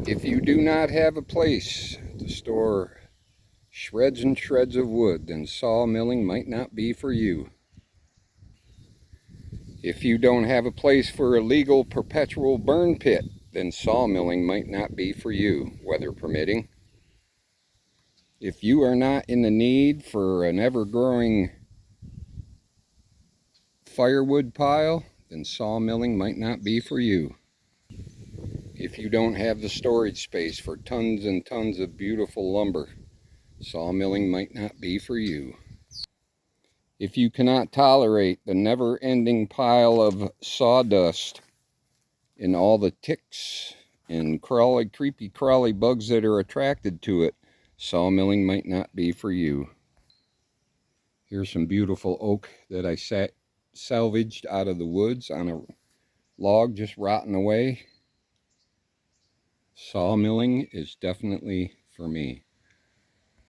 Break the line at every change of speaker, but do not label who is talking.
If you do not have a place to store shreds and shreds of wood, then sawmilling might not be for you. If you don't have a place for a legal perpetual burn pit, then sawmilling might not be for you, weather permitting. If you are not in the need for an ever-growing firewood pile, then sawmilling might not be for you. If you don't have the storage space for tons and tons of beautiful lumber, sawmilling might not be for you. If you cannot tolerate the never-ending pile of sawdust and all the ticks and creepy crawly bugs that are attracted to it, sawmilling might not be for you. Here's some beautiful oak that I salvaged out of the woods on a log just rotting away. Sawmilling is definitely for me.